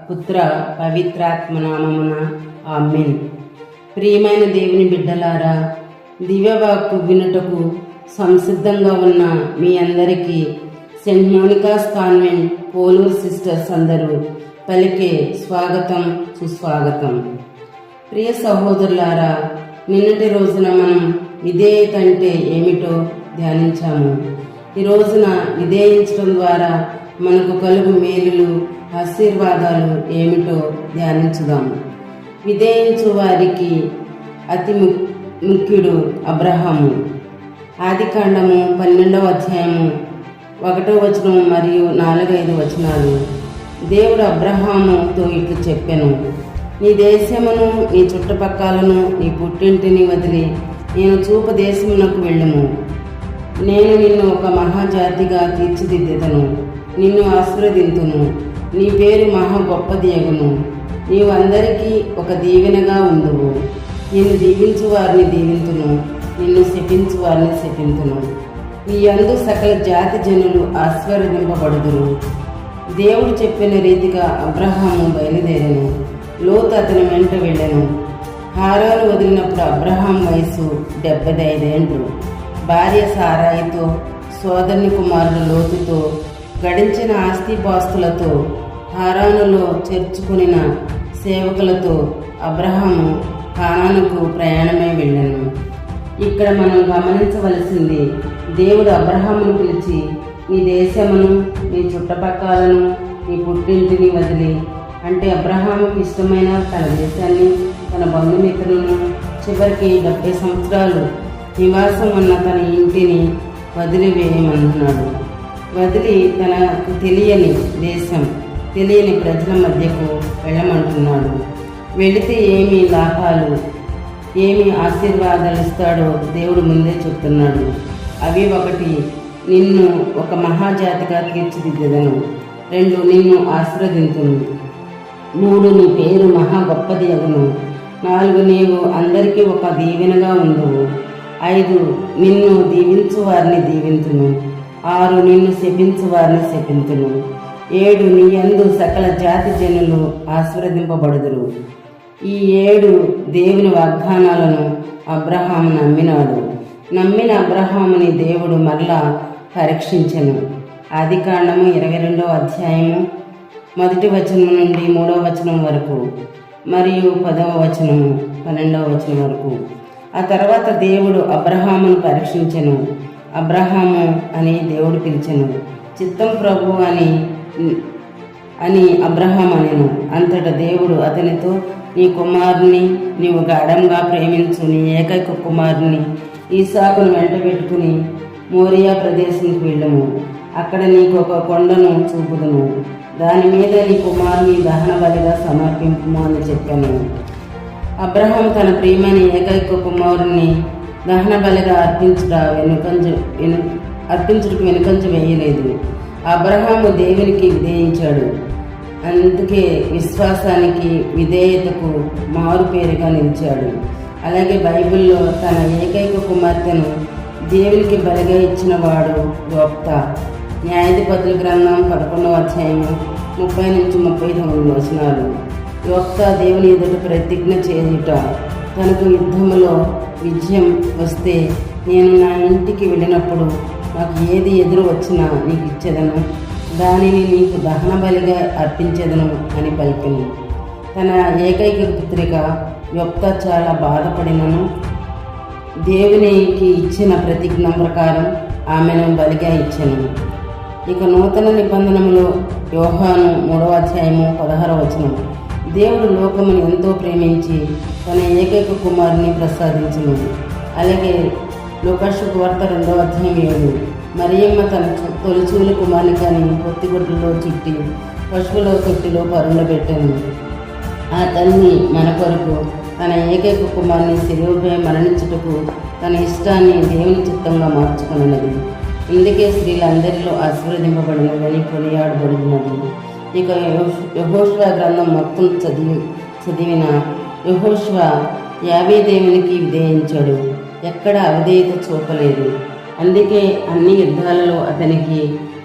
పుత్ర పవిత్రాత్మ నామమున ఆమేన్. ప్రియమైన దేవుని బిడ్డలారా, దివ్యవాక్కు వినుటకు సంసిద్ధంగా ఉన్న మీ అందరికీ Saint Monica's convent Poluru sisters అందరూ పలికే స్వాగతం సుస్వాగతం. ప్రియ సహోదరులారా, నిన్నటి రోజున మనం విధేయత అంటే ఏమిటో ధ్యానించాము. ఈ రోజున విధేయించడం ద్వారా మనకు కలుగు మేలులు ఆశీర్వాదాలు ఏమిటో ధ్యానించుదాము. విధేయించు వారికి అతి ముఖ్యుడు అబ్రహాము. ఆదికాండము 12వ అధ్యాయము 1వ వచనం మరియు 4-5 వచనాలు. దేవుడు అబ్రహాముతో ఇట్లు చెప్పెను, నీ దేశమును నీ చుట్టుపక్కలను నీ పుట్టింటిని వదిలి నేను చూపు దేశమునకు వెళ్ళుము. నేను నిన్ను ఒక మహాజాతిగా తీర్చిదిద్దెదను, నిన్ను ఆశీర్వదింతును, నీ పేరు మహా గొప్పది అగును, నీవు అందరికీ ఒక దీవెనగా ఉండువు. నిన్ను దీవించు వారిని దీవింతును, నిన్ను శపించు వారిని శపింతును. నీ యందు సకల జాతి జనులు ఆశీర్వదింపబడుదురు. దేవుడు చెప్పిన రీతిగా అబ్రహాము బయలుదేరెను. లోతు అతని వెంట వెళ్ళెను. హారాను వదిలినప్పుడు అబ్రహాం వయసు 75 ఏండ్లు. భార్య సారాయితో, సోదరుని కుమారుడు లోతుతో, గడించిన ఆస్తిపాస్తులతో, హారానులో చేర్చుకునిన సేవకులతో అబ్రహాము కానానుకు ప్రయాణమై వెళ్ళాను. ఇక్కడ మనం గమనించవలసింది, దేవుడు అబ్రహామును పిలిచి నీ దేశమును నీ చుట్టుపక్కలను నీ పుట్టింటిని వదిలి, అంటే అబ్రహాముకి ఇష్టమైన తన దేశాన్ని, తన బంధుమిత్రులను, చివరికి 70 సంవత్సరాలు నివాసం ఉన్న తన ఇంటిని వదిలివేయమంటున్నాడు. వదిలి తనకు తెలియని దేశం, తెలియని ప్రజల మధ్యకు వెళ్ళమంటున్నాడు. వెళితే ఏమి లాభాలు, ఏమి ఆశీర్వాదాలు ఇస్తాడో దేవుడు ముందే చెప్తున్నాడు. అవి 1, నిన్ను ఒక మహాజాతిగా తీర్చిదిద్దెదను. 2, నిన్ను ఆశీర్వదింతును. 3, నీ పేరు మహా గొప్పది అగును. 4, నీవు అందరికీ ఒక దీవెనగా ఉండువు. 5, నిన్ను దీవించు వారిని దీవింతును. 6, నిన్ను శపించు వారిని శపింతును. 7, నీ యందు సకల జాతి జనులు ఆశీర్వదింపబడుదురు. ఈ 7 దేవుని వాగ్దానాలను అబ్రహాము నమ్మినాడు. నమ్మిన అబ్రహాముని దేవుడు మరలా పరీక్షించెను. ఆదికాండము 22వ అధ్యాయము 1వ వచనం నుండి 3వ వచనం వరకు మరియు 10వ వచనము 12వ వచనం వరకు. ఆ తర్వాత దేవుడు అబ్రహామును పరీక్షించెను. అబ్రహాము అని దేవుడు పిలిచెను. చిత్తం ప్రభు అని అబ్రహాం అనెను. అంతటా దేవుడు అతనితో, నీ కుమారుని నీవు గాఢంగా ప్రేమించు నీ ఏకైక కుమారుని ఈసాకును వెంట పెట్టుకుని మోరియా ప్రదేశానికి వెళ్ళము. అక్కడ నీకు ఒక కొండను చూపుదును, దాని మీద నీ కుమారుని దహన బలిగా సమర్పింపుము అని చెప్పాను. అబ్రహాం తన ప్రియమైన ఏకైక కుమారుని దహన బలిగా అర్పించుటకు వెనుకంజ వేయలేదు. అబ్రహాము దేవునికి విధేయించాడు. అందుకే విశ్వాసానికి విధేయతకు మారుపేరుగా నిలిచాడు. అలాగే బైబిల్లో తన ఏకైక కుమార్తెను దేవునికి బలిగా ఇచ్చిన వాడు యోక్తా. న్యాయాధిపతుల గ్రంథం 11వ అధ్యాయము 30 నుంచి 39 వచనాలు. యోక్తా దేవుని ఎదుట ప్రతిజ్ఞ చేయుట, తనకు యుద్ధములో విజయం వస్తే నేను నా ఇంటికి వెళ్ళినప్పుడు నాకు ఏది ఎదురు వచ్చినా నీకు ఇచ్చేదను, దానిని నీకు దహన బలిగా అర్పించేదను అని పలికింది. తన ఏకైక పుత్రిక యోక్తా చాలా బాధపడినను దేవునికి ఇచ్చిన ప్రతిజ్ఞ ప్రకారం ఆమెను బలిగా ఇచ్చాను. ఇక నూతన నిబంధనలో యోహాను 3వ అధ్యాయము 16వ వచనం. దేవుడు లోకమును ఎంతో ప్రేమించి తన ఏకైక కుమారుని ప్రసాదించును. అలాగే లూకా శుభవార్త 2వ అధ్యాయం 7. మరియమ్మ తన తొలిచూలు కుమారుని కానీ పొత్తిగుడ్లలో చుట్టి పశువుల తొట్టిలో పరుండబెట్టాను. ఆ తల్లి మన కొరకు తన ఏకైక కుమారుని శిలువపై మరణించుటకు తన ఇష్టాన్ని దేవుని చిత్తంగా మార్చుకున్నది. ఇందుకే స్త్రీలందరిలో ఆశీర్వదింపబడినదని కొనియాడబడినది. ఇక యెహోషువ గ్రంథం మొత్తం చదివిన యెహోషువ యావే దేవునికి విధేయించాడు. ఎక్కడ అవిధేయత చూపలేదు. అందుకే అన్ని యుద్ధాలలో అతనికి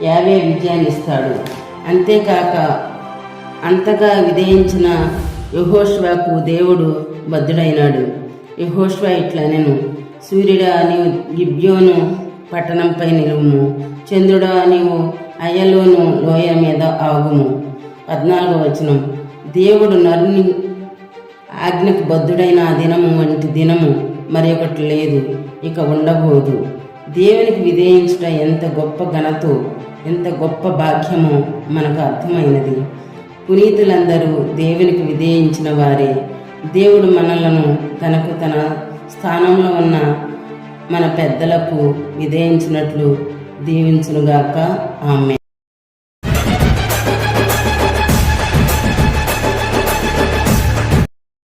యావే విజయాన్ని ఇస్తాడు. అంతేకాక అంతగా విధేయించిన యెహోషువకు దేవుడు బద్ధుడైనాడు. యెహోషువ ఇట్లనెను, సూర్యుడా నీవు గిబ్యోను పట్టణంపై నిలువుము, చంద్రుడా నీవు అయ్యలోను లోయ మీద ఆగుము. 14వ వచనం. దేవుడు నరుని ఆజ్ఞకు బద్ధుడైన ఆ దినము వంటి దినము మరి ఒకటి లేదు, ఇక ఉండబోదు. దేవునికి విధేయించుట ఎంత గొప్ప ఘనతో, ఎంత గొప్ప భాగ్యమో మనకు అర్థమైనది. పునీతులందరూ దేవునికి విధేయించిన వారే. దేవుడు మనలను తన స్థానంలో ఉన్న మన పెద్దలకు విధేయించినట్లు దీవించునుగాక. ఆమేన్.